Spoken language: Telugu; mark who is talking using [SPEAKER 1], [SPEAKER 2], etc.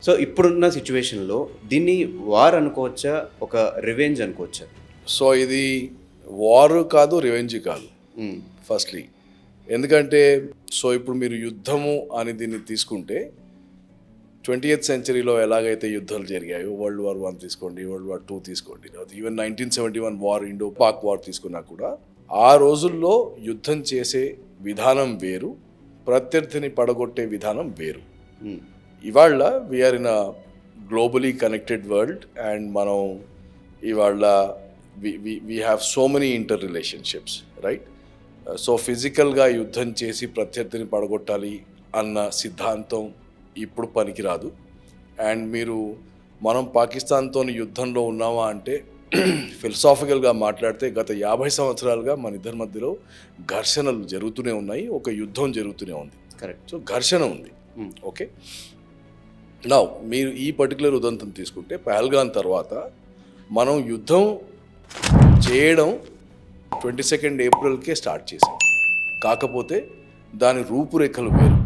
[SPEAKER 1] సో ఇప్పుడున్న సిచ్యువేషన్‌లో దీన్ని వార్ అనుకోవచ్చా? ఒక రివెంజ్ అనుకోవచ్చా?
[SPEAKER 2] సో ఇది వార్ కాదు, రివెంజ్ కాదు.
[SPEAKER 1] హ్మ్.
[SPEAKER 2] ఫస్ట్లీ ఎందుకంటే సో ఇప్పుడు మీరు యుద్ధము అని దీన్ని తీసుకుంటే 20th సెంచరీలో ఎలాగైతే యుద్ధాలు జరిగాయో వరల్డ్ వార్ 1 తీసుకోండి, వరల్డ్ వార్ 2 తీసుకోండి, even 1971 war, Indo Pak war తీసుకున్నా కూడా ఆ రోజుల్లో యుద్ధం చేసే విధానం వేరు, ప్రత్యర్థిని పడగొట్టే విధానం వేరు.
[SPEAKER 1] హ్మ్.
[SPEAKER 2] ఇవాళ we are in a globally connected world and మనం ఇవాళ we have so many interrelationships, right? So ఫిజికల్గా యుద్ధం చేసి ప్రత్యర్థిని పడగొట్టాలి అన్న సిద్ధాంతం ఇప్పుడు పనికిరాదు. అండ్ మనం పాకిస్తాన్తో యుద్ధంలో ఉన్నామా అంటే ఫిలసాఫికల్గా మాట్లాడితే గత 50 సంవత్సరాలుగా మన ఇద్దరి మధ్యలో ఘర్షణలు జరుగుతూనే ఉన్నాయి, ఒక యుద్ధం జరుగుతూనే ఉంది.
[SPEAKER 1] కరెక్ట్.
[SPEAKER 2] సో ఘర్షణ ఉంది.
[SPEAKER 1] హ్మ్.
[SPEAKER 2] ఓకే, నా మీరు ఈ పర్టికులర్ ఉదంతం తీసుకుంటే పహల్గాన్ తర్వాత మనం యుద్ధం చేయడం 22 ఏప్రిల్కే స్టార్ట్ చేసాం. కాకపోతే దాని రూపురేఖలు వేరు.